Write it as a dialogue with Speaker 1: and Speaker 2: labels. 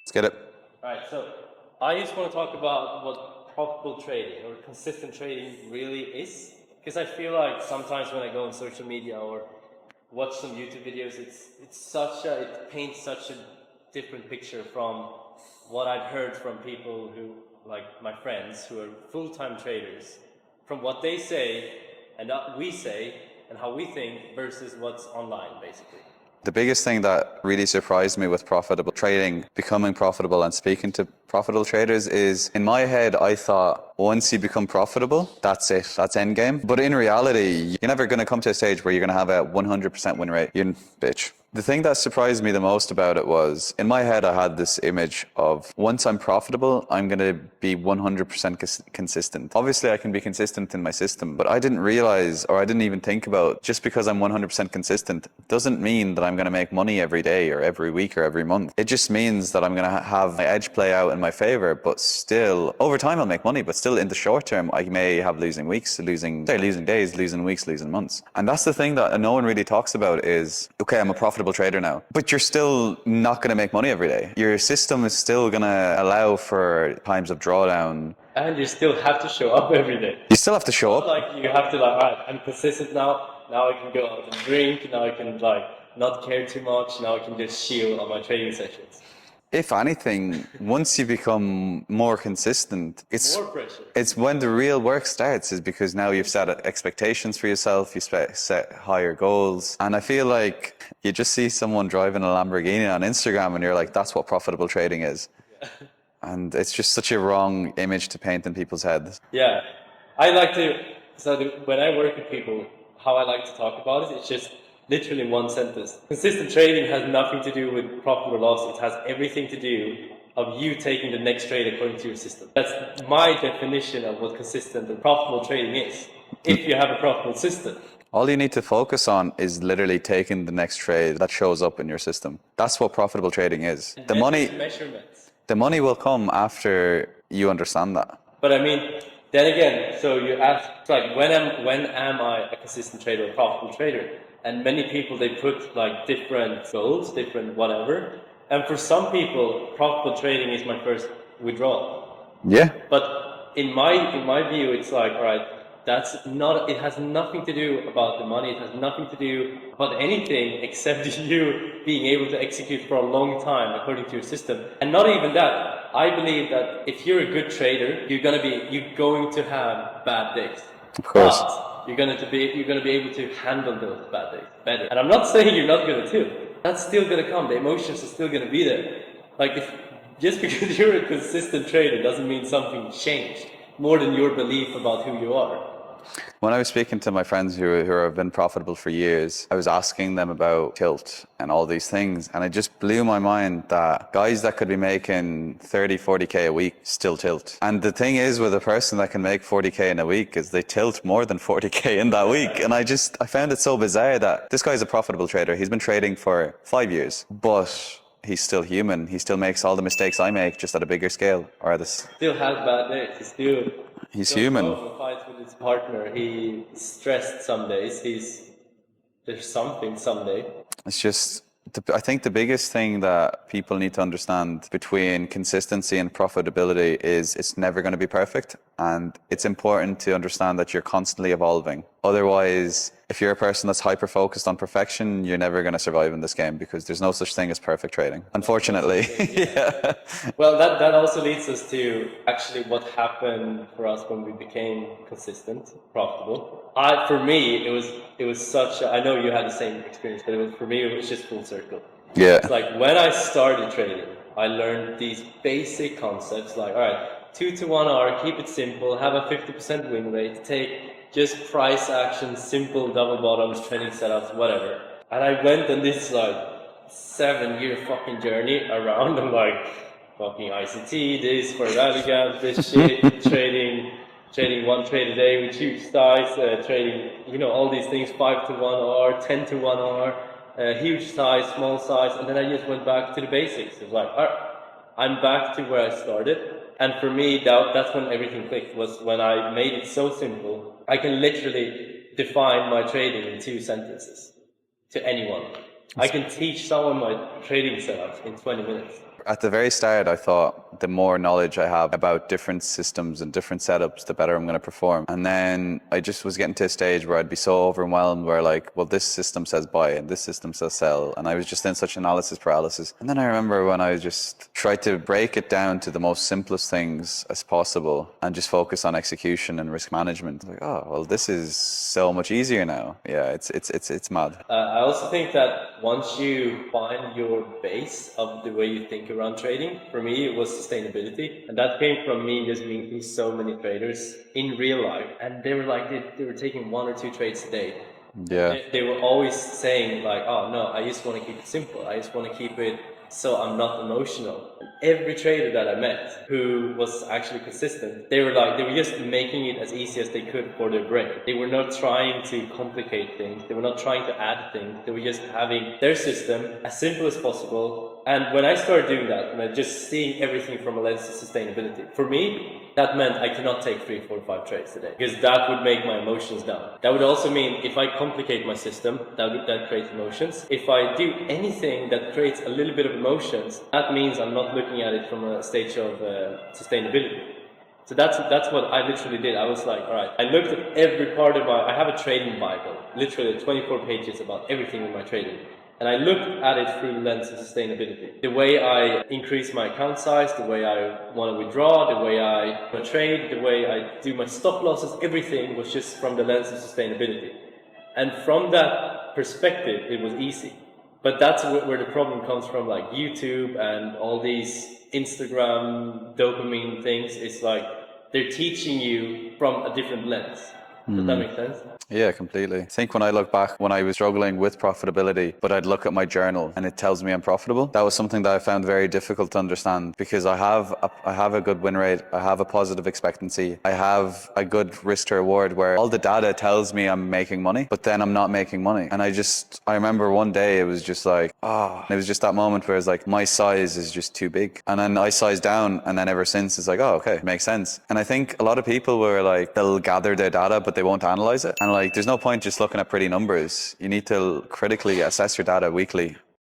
Speaker 1: Let's get it.
Speaker 2: Alright, so I just want to talk about what profitable trading or consistent trading really is. Because I feel like sometimes when I go on social media or watch some YouTube videos, it paints such a different picture from what I've heard from people who, like my friends, who are full-time traders, from what they say and we say and how we think versus what's online, basically.
Speaker 1: The biggest thing that really surprised me with profitable trading, becoming profitable and speaking to profitable traders is, in my head, I thought once you become profitable, that's it, that's end game. But in reality, you're never going to come to a stage where you're going to have a 100% win rate. You bitch. The thing that surprised me the most about it was, in my head, I had this image of once I'm profitable, I'm going to be 100% consistent. Obviously, I can be consistent in my system, but I didn't realize, or I didn't even think about, just because I'm 100% consistent doesn't mean that I'm going to make money every day or every week or every month. It just means that I'm going to have my edge play out in my favor, but still, over time I'll make money, but still in the short term, I may have losing weeks, losing days, losing weeks, losing months. And that's the thing that no one really talks about is, okay, I'm a profitable trader now, but you're still not going to make money every day. Your system is still going to allow for times of drawdown.
Speaker 2: And you still have to show up every day.
Speaker 1: You still have to show up.
Speaker 2: Like you have to alright, I'm consistent now. Now I can go out and drink. Now I can not care too much. Now I can just chill on my trading sessions.
Speaker 1: If anything, once you become more consistent,
Speaker 2: more pressure.
Speaker 1: It's when the real work starts, is because now you've set expectations for yourself, you set higher goals. And I feel like you just see someone driving a Lamborghini on Instagram and you're like, that's what profitable trading is. Yeah. And it's just such a wrong image to paint in people's heads.
Speaker 2: Yeah. When I work with people, how I like to talk about it, it's just literally in one sentence. Consistent trading has nothing to do with profit or loss. It has everything to do of you taking the next trade according to your system. That's my definition of what consistent and profitable trading is, if you have a profitable system.
Speaker 1: All you need to focus on is literally taking the next trade that shows up in your system. That's what profitable trading is.
Speaker 2: And measurements.
Speaker 1: The money will come after you understand that.
Speaker 2: But I mean, then again, so you ask, like, when am I a consistent trader or profitable trader? And many people, they put like different goals, different whatever. And for some people, profitable trading is my first withdrawal.
Speaker 1: Yeah.
Speaker 2: But in my view, it's like, all right, it has nothing to do about the money. It has nothing to do about anything except you being able to execute for a long time according to your system. And not even that. I believe that if you're a good trader, you're going to have bad days.
Speaker 1: Of course.
Speaker 2: But you're going to be able to handle those bad days better. And I'm not saying you're not going to. That's still going to come. The emotions are still going to be there. Like, just because you're a consistent trader doesn't mean something changed more than your belief about who you are.
Speaker 1: When I was speaking to my friends who have been profitable for years, I was asking them about tilt and all these things. And it just blew my mind that guys that could be making 30, 40K a week still tilt. And the thing is, with a person that can make 40K in a week, is they tilt more than 40K in that week. And I found it so bizarre that this guy's a profitable trader. He's been trading for 5 years, but he's still human. He still makes all the mistakes I make, just at a bigger scale.
Speaker 2: Still has bad days.
Speaker 1: He's human.
Speaker 2: Fights with his partner. He's stressed some days. There's something someday.
Speaker 1: It's just, I think the biggest thing that people need to understand between consistency and profitability is it's never going to be perfect. And it's important to understand that you're constantly evolving. Otherwise, if you're a person that's hyper-focused on perfection, you're never going to survive in this game, because there's no such thing as perfect trading, unfortunately. Yeah.
Speaker 2: Well, that also leads us to actually what happened for us when we became consistent, profitable. For me, it was such I know you had the same experience, but for me, it was just full circle.
Speaker 1: Yeah.
Speaker 2: It's like when I started trading, I learned these basic concepts like, all right, 2 to 1 R, keep it simple, have a 50% win rate, take just price actions, simple double bottoms, training setups, whatever. And I went on this 7-year fucking journey around and fucking ICT, this for rally gap, this shit, trading 1 trade a day with huge size, trading, all these things, 5 to 1 R, 10 to 1 R, huge size, small size, and then I just went back to the basics. It was like, all right, I'm back to where I started. And for me, that's when everything clicked, was when I made it so simple. I can literally define my trading in 2 sentences to anyone. I can teach someone my trading setups in 20 minutes.
Speaker 1: At the very start, I thought the more knowledge I have about different systems and different setups, the better I'm going to perform. And then I just was getting to a stage where I'd be so overwhelmed where like, well, this system says buy and this system says sell. And I was just in such analysis paralysis. And then I remember when I just tried to break it down to the most simplest things as possible and just focus on execution and risk management. Like, oh, well, this is so much easier now. Yeah, it's mad.
Speaker 2: I also think that once you find your base of the way you think around trading, for me it was sustainability, and that came from me just meeting so many traders in real life, and they were like they were taking 1 or 2 trades a day.
Speaker 1: Yeah.
Speaker 2: They were always saying like, oh no, I just want to keep it simple. I just want to keep it so I'm not emotional. Every trader that I met who was actually consistent, they were just making it as easy as they could for their brain. They were not trying to complicate things. They were not trying to add things. They were just having their system as simple as possible. And when I started doing that, and just seeing everything from a lens of sustainability, for me, that meant I cannot take 3, 4, 5 trades a day, because that would make my emotions down. That would also mean if I complicate my system, that creates emotions. If I do anything that creates a little bit of emotions, that means I'm not looking at it from a stage of sustainability. So that's what I literally did. I was like, all right, I looked at every part of I have a trading Bible, literally 24 pages about everything in my trading. And I looked at it through the lens of sustainability. The way I increase my account size, the way I want to withdraw, the way I trade, the way I do my stop losses, everything was just from the lens of sustainability. And from that perspective, it was easy. But that's where the problem comes from, like YouTube and all these Instagram dopamine things. It's like they're teaching you from a different lens. Does that make sense?
Speaker 1: Yeah, completely. I think when I look back, when I was struggling with profitability, but I'd look at my journal and it tells me I'm profitable, that was something that I found very difficult to understand, because I have a good win rate, I have a positive expectancy, I have a good risk to reward where all the data tells me I'm making money, but then I'm not making money. And I remember one day it was just like, it was just that moment where it's like, my size is just too big. And then I sized down, and then ever since it's like, oh, okay, makes sense. And I think a lot of people were like, they'll gather their data, but they won't analyze it. And like, there's no point just looking at pretty numbers. You need to critically assess your data weekly